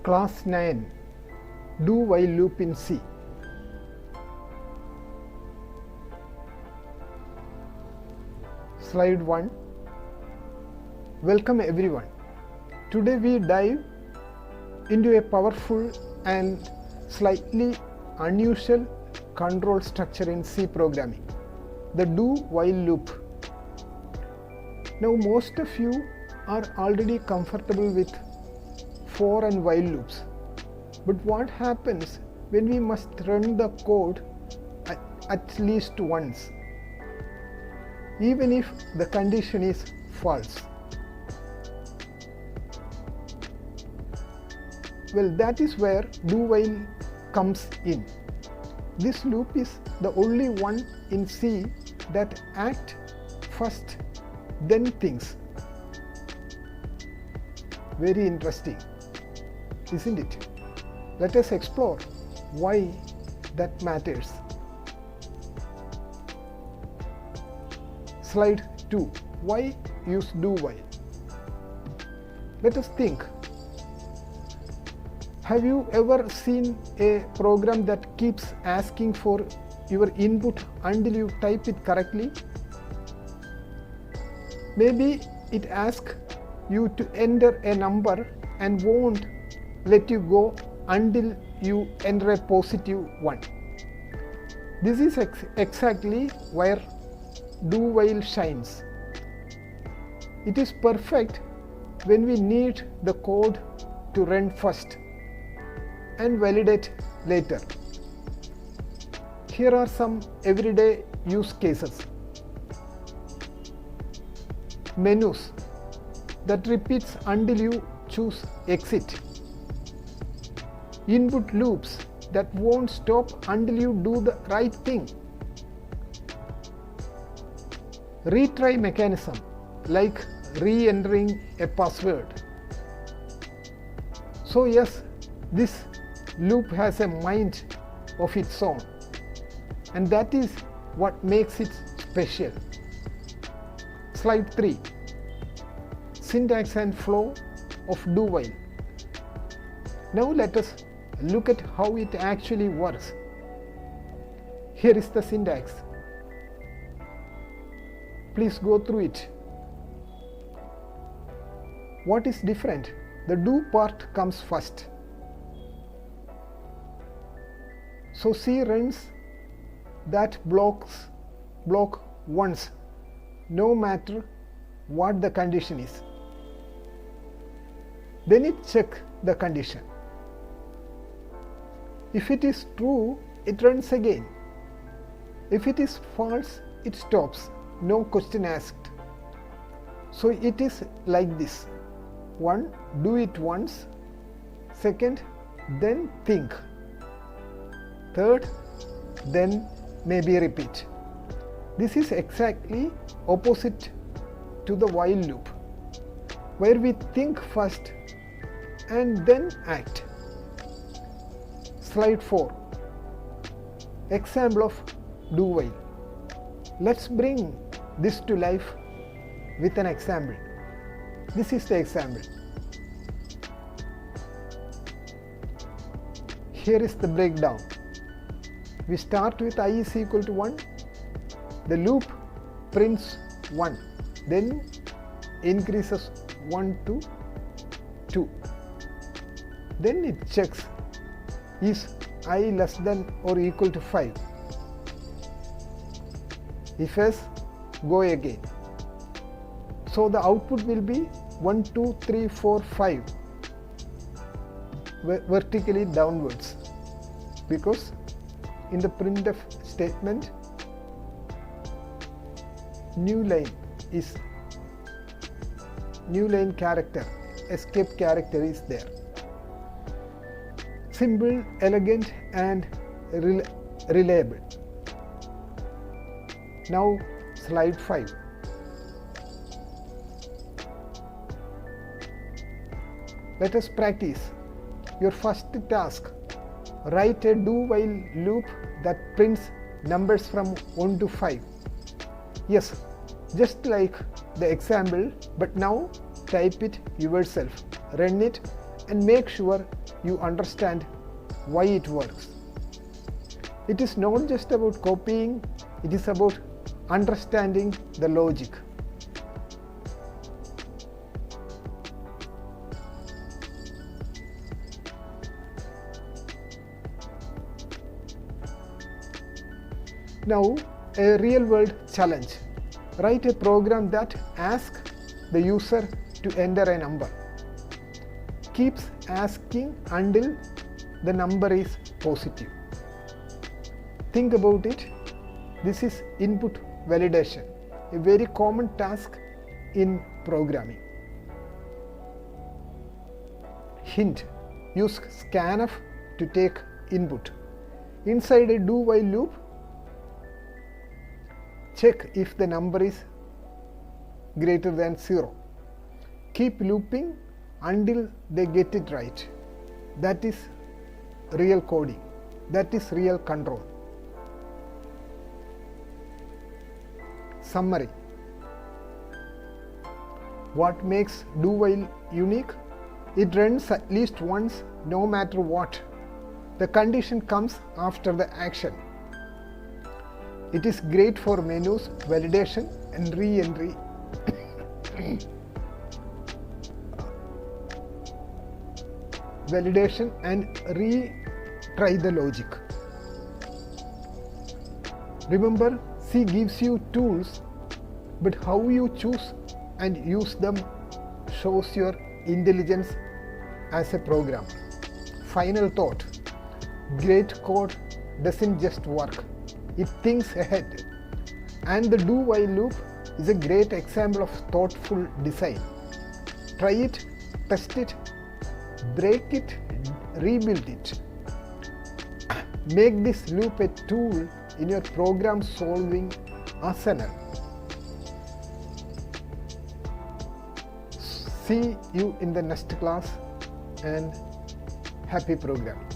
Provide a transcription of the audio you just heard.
Class 9 Do while loop in C. Slide 1. Welcome everyone. Today we dive into a powerful and slightly unusual control structure in C programming, the do while loop. Now most of you are already comfortable with for and while loops, but what happens when we must run the code at least once, even if the condition is false? Well, that is where do while comes in. This loop is the only one in C that acts first, then thinks. Very interesting, isn't it? Let us explore why that matters. Slide 2. Why use do while? Let us think. Have you ever seen a program that keeps asking for your input until you type it correctly? Maybe it asks you to enter a number and won't let you go until you enter a positive one. This is exactly where do while shines. It is perfect when we need the code to run first and validate later. Here are some everyday use cases. Menus that repeats until you choose exit. Input loops that won't stop until you do the right thing. Retry mechanism like re-entering a password. So yes, this loop has a mind of its own, and that is what makes it special. Slide 3. Syntax and flow of do while. Now let us look at how it actually works. Here is the syntax. Please go through it. What is different? The do part comes first. So C runs that block once, no matter what the condition is. Then it checks the condition. If it is true, it runs again. If it is false, it stops. No question asked. So it is like this. 1. Do it once. 2. Then think. 3. Then maybe repeat. This is exactly opposite to the while loop, where we think first and then act. Slide 4. Example of do while. Let's bring this to life with an example. This is the example. Here is the breakdown. We start with I is equal to 1. The loop prints 1, then increases 1 to 2. Then it checks, is I less than or equal to 5? If yes, go again. So the output will be 1, 2, 3, 4, 5 vertically downwards, because in the printf statement new line character, escape character is there. Simple, elegant and reliable. Now slide 5. Let us practice. Your first task, write a do while loop that prints numbers from 1 to 5. Yes, just like the example, but now type it yourself, run it and make sure you understand why it works. It is not just about copying, it is about understanding the logic. Now, a real-world challenge. Write a program that asks the user to enter a number. Keeps asking until the number is positive. Think about it. This is input validation, a very common task in programming. Hint: use scanf to take input. Inside a do-while loop, check if the number is greater than 0. Keep looping until they get it right. That is real coding. That is real control. Summary. What makes do-while unique? It runs at least once, no matter what. The condition comes after the action. It is great for menus, validation and re-entry. Validation and retry the logic. Remember, C gives you tools, but how you choose and use them shows your intelligence as a programmer. Final thought: great code doesn't just work, it thinks ahead. And the do-while loop is a great example of thoughtful design. Try it, test it, break it, rebuild it. Make this loop a tool in your program solving arsenal. See you in the next class, and happy programming.